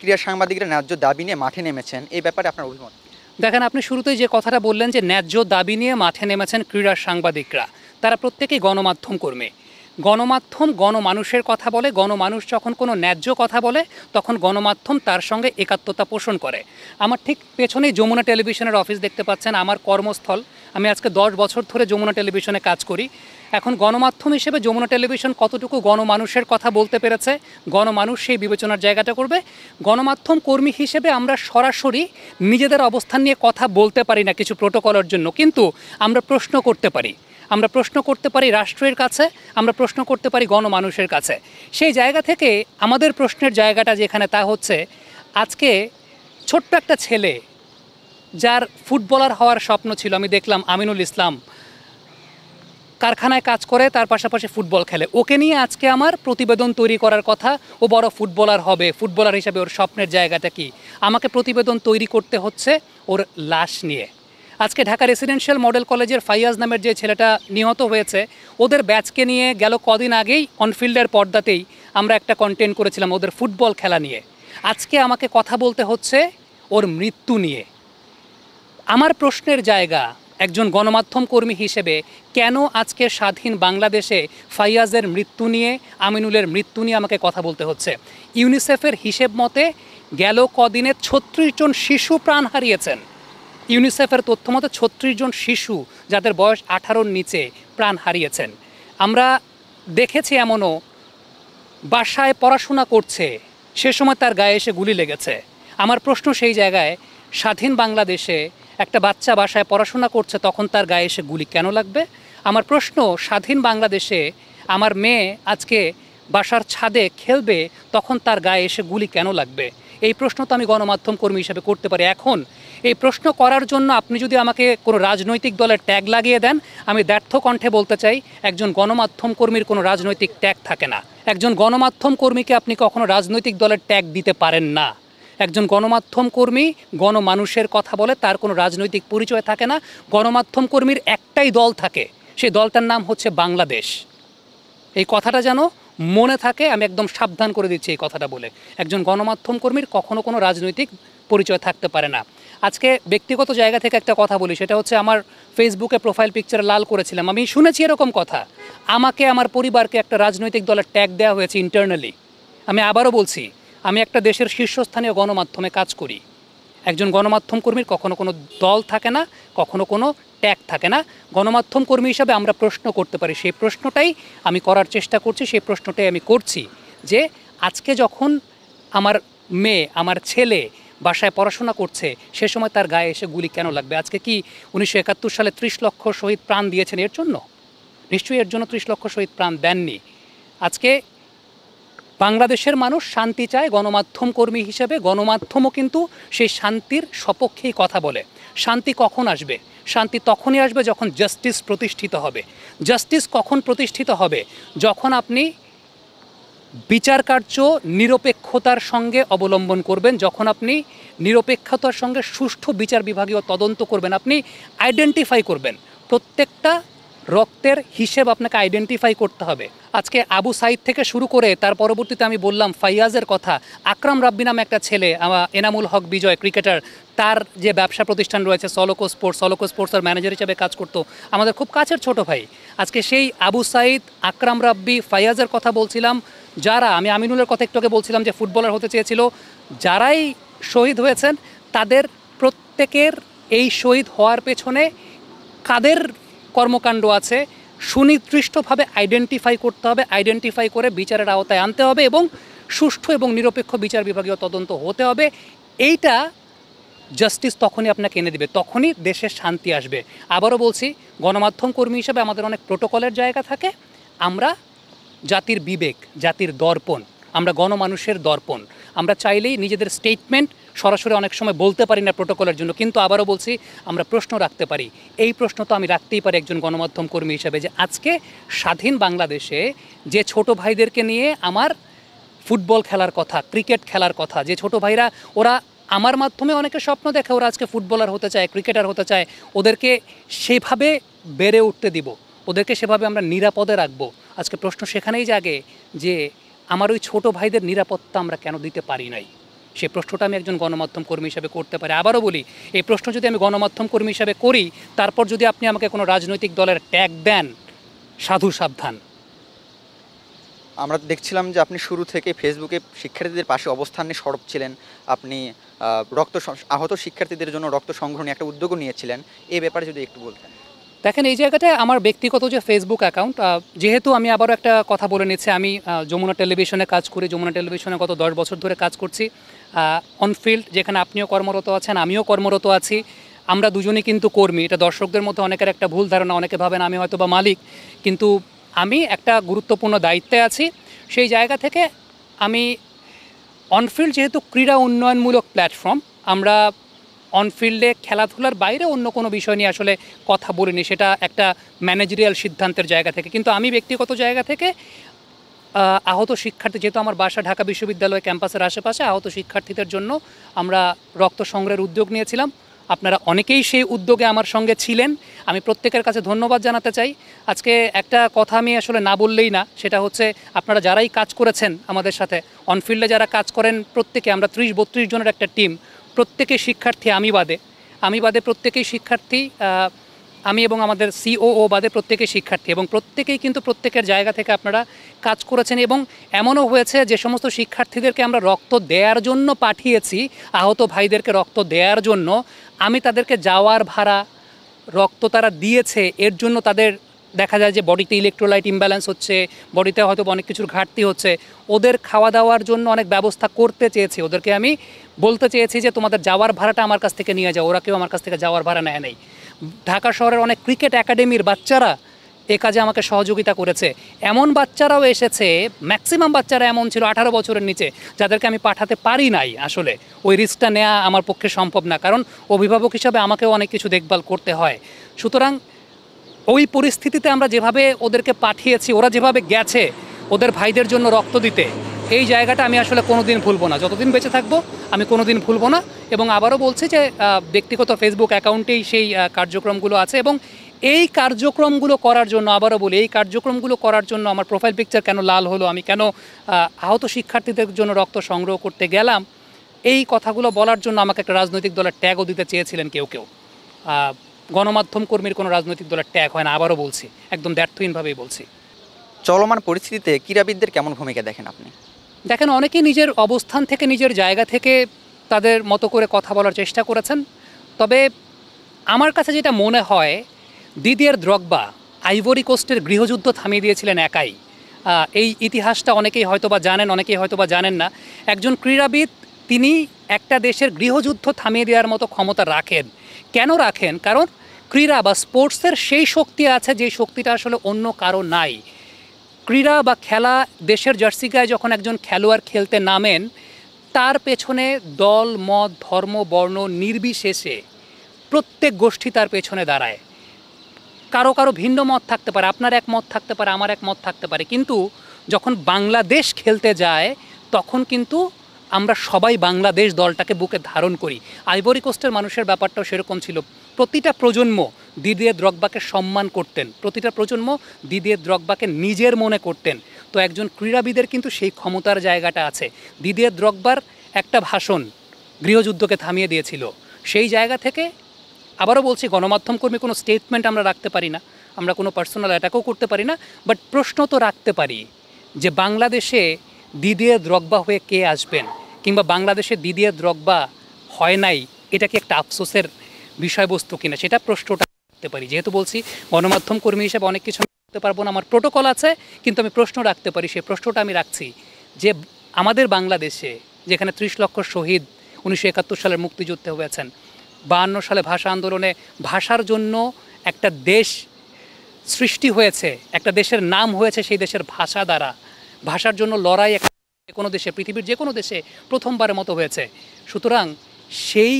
ক্রীড়া সাংবাদিকরা ন্যায্য দাবি নিয়ে মাঠে নেমেছেন, এই ব্যাপারে আপনার অভিমত? দেখেন, আপনি শুরুতেই যে কথাটা বললেন যে ন্যায্য দাবি নিয়ে মাঠে নেমেছেন ক্রীড়া সাংবাদিকরা, তারা প্রত্যেকেই গণমাধ্যম কর্মী। গণমাধ্যম গণমানুষের কথা বলে, গণমানুষ যখন কোনো ন্যায্য কথা বলে তখন গণমাধ্যম তার সঙ্গে একাত্মতা পোষণ করে। আমার ঠিক পেছনেই যমুনা টেলিভিশনের অফিস দেখতে পাচ্ছেন, আমার কর্মস্থল। আমি আজকে 10 বছর ধরে যমুনা টেলিভিশনে কাজ করি। এখন গণমাধ্যম হিসেবে যমুনা টেলিভিশন কতটুকু গণমানুষের কথা বলতে পেরেছে, গণমানুষ সেই বিবেচনার জায়গাটা করবে। গণমাধ্যম কর্মী হিসেবে আমরা সরাসরি নিজেদের অবস্থান নিয়ে কথা বলতে পারি না কিছু প্রোটোকলের জন্য, কিন্তু আমরা প্রশ্ন করতে পারি। আমরা প্রশ্ন করতে পারি রাষ্ট্রের কাছে, আমরা প্রশ্ন করতে পারি গণমানুষের কাছে। সেই জায়গা থেকে আমাদের প্রশ্নের জায়গাটা যেখানে, তা হচ্ছে আজকে ছোট্ট একটা ছেলে যার ফুটবলার হওয়ার স্বপ্ন ছিল, আমি দেখলাম আমিনুল ইসলাম কারখানায় কাজ করে, তার পাশাপাশি ফুটবল খেলে, ওকে নিয়ে আজকে আমার প্রতিবেদন তৈরি করার কথা। ও বড় ফুটবলার হবে, ফুটবলার হিসাবে ওর স্বপ্নের জায়গাটা কি, আমাকে প্রতিবেদন তৈরি করতে হচ্ছে ওর লাশ নিয়ে। আজকে ঢাকা রেসিডেন্সিয়াল মডেল কলেজের ফাইয়াজ নামের যে ছেলেটা নিহত হয়েছে, ওদের ব্যাচকে নিয়ে গেল কদিন আগেই অনফিল্ডের পর্দাতেই আমরা একটা কন্টেন্ট করেছিলাম ওদের ফুটবল খেলা নিয়ে। আজকে আমাকে কথা বলতে হচ্ছে ওর মৃত্যু নিয়ে। আমার প্রশ্নের জায়গা একজন গণমাধ্যম কর্মী হিসেবে, কেন আজকে স্বাধীন বাংলাদেশে ফাইয়াজের মৃত্যু নিয়ে, আমিনুলের মৃত্যু নিয়ে আমাকে কথা বলতে হচ্ছে? ইউনিসেফের হিসেব মতে গেল কদিনে 36 জন শিশু প্রাণ হারিয়েছেন। ইউনিসেফের তথ্য মতে 36 জন শিশু যাদের বয়স 18-র নিচে প্রাণ হারিয়েছেন। আমরা দেখেছি এমনও বাসায় পড়াশোনা করছে, সে সময় তার গায়ে এসে গুলি লেগেছে। আমার প্রশ্ন সেই জায়গায়, স্বাধীন বাংলাদেশে একটা বাচ্চা বাসায় পড়াশোনা করছে, তখন তার গায়ে এসে গুলি কেন লাগবে? আমার প্রশ্ন, স্বাধীন বাংলাদেশে আমার মেয়ে আজকে বাসার ছাদে খেলবে, তখন তার গায়ে এসে গুলি কেন লাগবে? এই প্রশ্ন তো আমি গণমাধ্যম কর্মী হিসেবে করতে পারি। এখন এই প্রশ্ন করার জন্য আপনি যদি আমাকে কোনো রাজনৈতিক দলের ট্যাগ লাগিয়ে দেন, আমি ব্যর্থ কণ্ঠে বলতে চাই, একজন গণমাধ্যম কর্মীর কোনো রাজনৈতিক ট্যাগ থাকে না। একজন গণমাধ্যম কর্মীকে আপনি কখনো রাজনৈতিক দলের ট্যাগ দিতে পারেন না। একজন গণমাধ্যম কর্মী গণমানুষের কথা বলে, তার কোনো রাজনৈতিক পরিচয় থাকে না। গণমাধ্যম কর্মীর একটাই দল থাকে, সেই দলটার নাম হচ্ছে বাংলাদেশ। এই কথাটা যেন মনে থাকে, আমি একদম সাবধান করে দিচ্ছি এই কথাটা বলে। একজন গণমাধ্যম কর্মীর কখনো কোনো রাজনৈতিক পরিচয় থাকতে পারে না। আজকে ব্যক্তিগত জায়গা থেকে একটা কথা বলি, সেটা হচ্ছে আমার ফেসবুকে প্রোফাইল পিকচারে লাল করেছিলাম। আমি শুনেছি এরকম কথা, আমাকে আমার পরিবারকে একটা রাজনৈতিক দলের ট্যাগ দেওয়া হয়েছে ইন্টারনালি। আমি আবারও বলছি, আমি একটা দেশের শীর্ষস্থানীয় গণমাধ্যমে কাজ করি। একজন গণমাধ্যম কর্মীর কখনো কোনো দল থাকে না, কখনো কোনো ট্যাগ থাকে না। গণমাধ্যম কর্মী হিসাবে আমরা প্রশ্ন করতে পারি, সেই প্রশ্নটাই আমি করার চেষ্টা করছি, সেই প্রশ্নটাই আমি করছি যে আজকে যখন আমার মেয়ে, আমার ছেলে বাসায় পড়াশোনা করছে, সে সময় তার গায়ে এসে গুলি কেন লাগবে? আজকে কি 1971 সালে 30 লক্ষ শহীদ প্রাণ দিয়েছেন এর জন্য? নিশ্চয়ই এর জন্য 30 লক্ষ শহীদ প্রাণ দেননি। আজকে বাংলাদেশের মানুষ শান্তি চায়। গণমাধ্যম কর্মী হিসেবে গণমাধ্যমও কিন্তু সেই শান্তির সপক্ষেই কথা বলে। শান্তি কখন আসবে? শান্তি তখনই আসবে যখন জাস্টিস প্রতিষ্ঠিত হবে। জাস্টিস কখন প্রতিষ্ঠিত হবে? যখন আপনি বিচার কার্য নিরপেক্ষতার সঙ্গে অবলম্বন করবেন, যখন আপনি নিরপেক্ষতার সঙ্গে সুষ্ঠু বিচার বিভাগীয় তদন্ত করবেন, আপনি আইডেন্টিফাই করবেন, প্রত্যেকটা রক্তের হিসেব আপনাকে আইডেন্টিফাই করতে হবে। আজকে আবু সাইদ থেকে শুরু করে তার পরবর্তীতে আমি বললাম ফাইয়াজের কথা, আকরাম রাব্বি নামে একটা ছেলে, এনামুল হক বিজয় ক্রিকেটার, তার যে ব্যবসা প্রতিষ্ঠান রয়েছে সলোকো স্পোর্টসের ম্যানেজার হিসেবে কাজ করতো, আমাদের খুব কাছের ছোট ভাই। আজকে সেই আবু সাইদ, আকরাম রাব্বি, ফাইয়াজের কথা বলছিলাম, যারা, আমি আমিনুলের কথা একটু আগে বলছিলাম যে ফুটবলার হতে চেয়েছিল, যারাই শহীদ হয়েছেন তাদের প্রত্যেকের এই শহীদ হওয়ার পেছনে কাদের কর্মকাণ্ড আছে সুনির্দিষ্টভাবে আইডেন্টিফাই করতে হবে। আইডেন্টিফাই করে বিচারের আওতায় আনতে হবে এবং সুষ্ঠু এবং নিরপেক্ষ বিচার বিভাগীয় তদন্ত হতে হবে। এইটা জাস্টিস তখনই আপনাকে এনে দেবে, তখনই দেশের শান্তি আসবে। আবারও বলছি, গণমাধ্যম কর্মী হিসেবে আমাদের অনেক প্রোটোকলের জায়গা থাকে। আমরা জাতির বিবেক, জাতির দর্পণ, আমরা গণমানুষের দর্পণ। আমরা চাইলেই নিজেদের স্টেটমেন্ট সরাসরি অনেক সময় বলতে পারি না প্রোটোকলের জন্য, কিন্তু আবারও বলছি, আমরা প্রশ্ন রাখতে পারি। এই প্রশ্ন তো আমি রাখতেই পারি একজন গণমাধ্যম কর্মী হিসেবে, যে আজকে স্বাধীন বাংলাদেশে যে ছোট ভাইদেরকে নিয়ে আমার ফুটবল খেলার কথা, ক্রিকেট খেলার কথা, যে ছোট ভাইরা, ওরা আমার মাধ্যমে অনেকে স্বপ্ন দেখে ওরা আজকে ফুটবলার হতে চায়, ক্রিকেটার হতে চায়, ওদেরকে সেভাবে বেড়ে উঠতে দিব, ওদেরকে সেভাবে আমরা নিরাপদে রাখবো। আজকে প্রশ্ন সেখানেই জাগে যে আমার ওই ছোট ভাইদের নিরাপত্তা আমরা কেন দিতে পারি নাই? সেই প্রশ্নটা আমি একজন গণমাধ্যম কর্মী হিসেবে করতে পারি। আবারও বলি, এই প্রশ্ন যদি আমি গণমাধ্যম কর্মী হিসেবে করি, তারপর যদি আপনি আমাকে কোনো রাজনৈতিক দলের ট্যাগ দেন, সাধু সাবধান। আমরা দেখছিলাম যে আপনি শুরু থেকে ফেসবুকে শিক্ষার্থীদের পাশে অবস্থান নিয়ে সরব ছিলেন। আপনি আহত শিক্ষার্থীদের জন্য রক্ত সংগ্রহ নিয়ে একটা উদ্যোগও নিয়েছিলেন। এই ব্যাপারে যদি একটু বলতেন। দেখেন, এই জায়গাটায় আমার ব্যক্তিগত যে ফেসবুক অ্যাকাউন্ট, যেহেতু আমি আবারও একটা কথা বলে নিচ্ছি, আমি যমুনা টেলিভিশনে কাজ করি। যমুনা টেলিভিশনে গত 10 বছর ধরে কাজ করছি অনফিল্ড, যেখানে আপনিও কর্মরত আছেন, আমিও কর্মরত আছি। আমরা দুজনেই কিন্তু কর্মী। এটা দর্শকদের মধ্যে অনেকের একটা ভুল ধারণা, অনেকে ভাবেন আমি হয়তো বা মালিক, কিন্তু আমি একটা গুরুত্বপূর্ণ দায়িত্বে আছি। সেই জায়গা থেকে আমি অনফিল্ড যেহেতু ক্রীড়া উন্নয়নমূলক প্ল্যাটফর্ম, আমরা অনফিল্ডে খেলাধুলার বাইরে অন্য কোনো বিষয় নিয়ে আসলে কথা বলিনি, সেটা একটা ম্যানেজারিয়াল সিদ্ধান্তের জায়গা থেকে। কিন্তু আমি ব্যক্তিগত জায়গা থেকে আহত শিক্ষার্থী, যেহেতু আমার বাসা ঢাকা বিশ্ববিদ্যালয় ক্যাম্পাসের আশেপাশে, আহত শিক্ষার্থীদের জন্য আমরা রক্ত সংগ্রহের উদ্যোগ নিয়েছিলাম। আপনারা অনেকেই সেই উদ্যোগে আমার সঙ্গে ছিলেন, আমি প্রত্যেকের কাছে ধন্যবাদ জানাতে চাই। আজকে একটা কথা আমি আসলে না বললেই না, সেটা হচ্ছে আপনারা যারাই কাজ করেছেন আমাদের সাথে, অনফিল্ডে যারা কাজ করেন প্রত্যেকে, আমরা 30-32 জনের একটা টিম, প্রত্যেকেই শিক্ষার্থী, আমি বাদে প্রত্যেকেই শিক্ষার্থী, আমি এবং আমাদের সিওও বাদে প্রত্যেকেই শিক্ষার্থী, এবং প্রত্যেকেই কিন্তু প্রত্যেকের জায়গা থেকে আপনারা কাজ করেছেন। এবং এমনও হয়েছে যে সমস্ত শিক্ষার্থীদেরকে আমরা রক্ত দেওয়ার জন্য পাঠিয়েছি, আহত ভাইদেরকে রক্ত দেওয়ার জন্য, আমি তাদেরকে যাওয়ার ভাড়া, রক্ত তারা দিয়েছে এর জন্য তাদের দেখা যায় যে বডিতে ইলেকট্রোলাইট ইমব্যালেন্স হচ্ছে, বডিতে হয়তো অনেক কিছুর ঘাটতি হচ্ছে, ওদের খাওয়া দাওয়ার জন্য অনেক ব্যবস্থা করতে চেয়েছি। ওদেরকে আমি বলতে চেয়েছি যে তোমাদের যাওয়ার ভাড়াটা আমার কাছ থেকে নিয়ে যাও, ওরা কেউ আমার কাছ থেকে যাওয়ার ভাড়া নেয় নেই। ঢাকা শহরের অনেক ক্রিকেট একাডেমির বাচ্চারা এ কাজে আমাকে সহযোগিতা করেছে। এমন বাচ্চারাও এসেছে, ম্যাক্সিমাম বাচ্চারা এমন ছিল 18 বছরের নিচে, যাদেরকে আমি পাঠাতে পারি নাই। আসলে ওই রিস্কটা নেওয়া আমার পক্ষে সম্ভব না, কারণ অভিভাবক হিসাবে আমাকেও অনেক কিছু দেখভাল করতে হয়। সুতরাং ওই পরিস্থিতিতে আমরা যেভাবে ওদেরকে পাঠিয়েছি, ওরা যেভাবে গেছে ওদের ভাইদের জন্য রক্ত দিতে, এই জায়গাটা আমি আসলে কোনোদিন ভুলবো না। যতদিন বেঁচে থাকবো আমি কোনোদিন ভুলবো না। এবং আবারও বলছি যে ব্যক্তিগত ফেসবুক অ্যাকাউন্টেই সেই কার্যক্রমগুলো আছে, এবং এই কার্যক্রমগুলো করার জন্য, আবারও বলি, এই কার্যক্রমগুলো করার জন্য আমার প্রোফাইল পিকচার কেন লাল হলো, আমি কেন আহত শিক্ষার্থীদের জন্য রক্ত সংগ্রহ করতে গেলাম, এই কথাগুলো বলার জন্য আমাকে একটা রাজনৈতিক দলের ট্যাগও দিতে চেয়েছিলেন কেউ কেউ। গণমাধ্যম কর্মীর কোনো রাজনৈতিক দলের ট্যাগ হয় না, আবারও বলছি, একদম দ্ব্যর্থহীনভাবেই বলছি। চলমান পরিস্থিতিতে ক্রীড়াবিদদের কেমন ভূমিকা দেখেন আপনি? দেখেন, অনেকেই নিজের অবস্থান থেকে, নিজের জায়গা থেকে তাদের মতো করে কথা বলার চেষ্টা করেছেন। তবে আমার কাছে যেটা মনে হয়, দিদিয়ের দ্রগবা আইভরি কোস্টের গৃহযুদ্ধ থামিয়ে দিয়েছিলেন একাই। এই ইতিহাসটা অনেকেই হয়তোবা জানেন, অনেকেই হয়তোবা জানেন না। একজন ক্রীড়াবিদ, তিনি একটা দেশের গৃহযুদ্ধ থামিয়ে দেওয়ার মতো ক্ষমতা রাখেন। কেন রাখেন? কারণ ক্রীড়া বা স্পোর্টসের সেই শক্তি আছে যে শক্তিটা আসলে অন্য কারো নাই। ক্রীড়া বা খেলা, দেশের জার্সি গায়ে যখন একজন খেলোয়াড় খেলতে নামেন, তার পেছনে দল, মত, ধর্ম, বর্ণ নির্বিশেষে প্রত্যেক গোষ্ঠী তার পেছনে দাঁড়ায়। কারো কারো ভিন্ন মত থাকতে পারে, আপনার এক মত থাকতে পারে, আমার এক মত থাকতে পারে, কিন্তু যখন বাংলাদেশ খেলতে যায় তখন কিন্তু আমরা সবাই বাংলাদেশ দলটাকে বুকে ধারণ করি। আইভরি কোস্টের মানুষের ব্যাপারটাও সেরকম ছিল। প্রতিটা প্রজন্ম দিদিয়ের দ্রগবাকে সম্মান করতেন, প্রতিটা প্রজন্ম দিদিয়ের দ্রগবাকে নিজের মনে করতেন। তো একজন ক্রীড়াবিদের কিন্তু সেই ক্ষমতার জায়গাটা আছে। দিদিয়ের দ্রগবার একটা ভাষণ গৃহযুদ্ধকে থামিয়ে দিয়েছিল। সেই জায়গা থেকে আবারও বলছি, গণমাধ্যম কর্মী কোনো স্টেটমেন্ট আমরা রাখতে পারি না, আমরা কোনো পার্সোনাল অ্যাটাকও করতে পারি না, বাট প্রশ্ন তো রাখতে পারি যে বাংলাদেশে দিদিয়ের দ্রগবা হয়ে কে আসবেন, কিংবা বাংলাদেশে দিদিয়ের দ্রগবা হয় নাই, এটা কি একটা আফসোসের বিষয়বস্তু কিনা, সেটা প্রশ্নটা রাখতে পারি। যেহেতু বলছি গণমাধ্যম কর্মী হিসেবে অনেক কিছু করতে পারবো না, আমার প্রোটোকল আছে, কিন্তু আমি প্রশ্ন রাখতে পারি। সেই প্রশ্নটা আমি রাখছি যে আমাদের বাংলাদেশে, যেখানে 30 লক্ষ শহীদ 1971 সালের মুক্তিযুদ্ধে হয়েছেন, 52 সালে ভাষা আন্দোলনে ভাষার জন্য একটা দেশ সৃষ্টি হয়েছে, একটা দেশের নাম হয়েছে সেই দেশের ভাষা দ্বারা। ভাষার জন্য লড়াই যে কোনো দেশে, পৃথিবীর যে কোনো দেশে প্রথমবারের মতো হয়েছে। সুতরাং সেই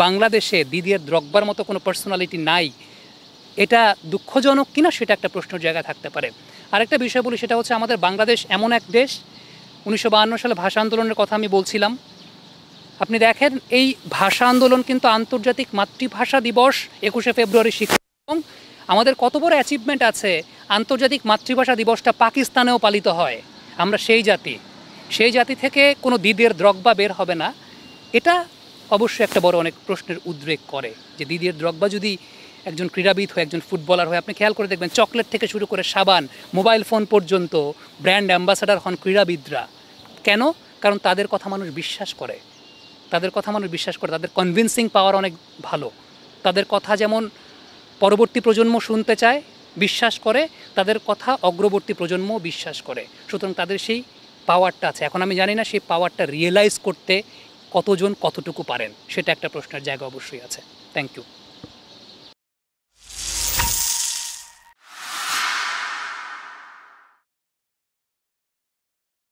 বাংলাদেশে দিদিয়ের দ্রগবার মতো কোনো পার্সোনালিটি নাই, এটা দুঃখজনক কিনা সেটা একটা প্রশ্নের জায়গা থাকতে পারে। আরেকটা বিষয় বলি, সেটা হচ্ছে আমাদের বাংলাদেশ এমন এক দেশ, 1952 সালে ভাষা আন্দোলনের কথা আমি বলছিলাম, আপনি দেখেন এই ভাষা আন্দোলন কিন্তু আন্তর্জাতিক মাতৃভাষা দিবস 21শে ফেব্রুয়ারি শিক্ষা, এবং আমাদের কত বড় অ্যাচিভমেন্ট আছে, আন্তর্জাতিক মাতৃভাষা দিবসটা পাকিস্তানেও পালিত হয়। আমরা সেই জাতি। সেই জাতি থেকে কোনো দিদির দ্রগবা বের হবে না, এটা অবশ্যই একটা বড় অনেক প্রশ্নের উদ্রেক করে যে দিদির দ্রগবা যদি একজন ক্রীড়াবিদ হয়ে একজন ফুটবলার হয়ে আপনি খেয়াল করে দেখবেন চকলেট থেকে শুরু করে সাবান মোবাইল ফোন পর্যন্ত ব্র্যান্ড অ্যাম্বাসাডার হন ক্রীড়াবিদরা। কেন? কারণ তাদের কথা মানুষ বিশ্বাস করে, তাদের কথা মানুষ বিশ্বাস করে, তাদের কনভিন্সিং পাওয়ার অনেক ভালো, তাদের কথা যেমন পরবর্তী প্রজন্ম শুনতে চায় বিশ্বাস করে, তাদের কথা অগ্রবর্তী প্রজন্ম বিশ্বাস করে, সুতরাং তাদের সেই পাওয়ারটা আছে। এখন আমি জানি না সেই পাওয়ারটা রিয়েলাইজ করতে কতজন কতটুকু পারেন, সেটা একটা প্রশ্নের জায়গা অবশ্যই আছে। Thank you.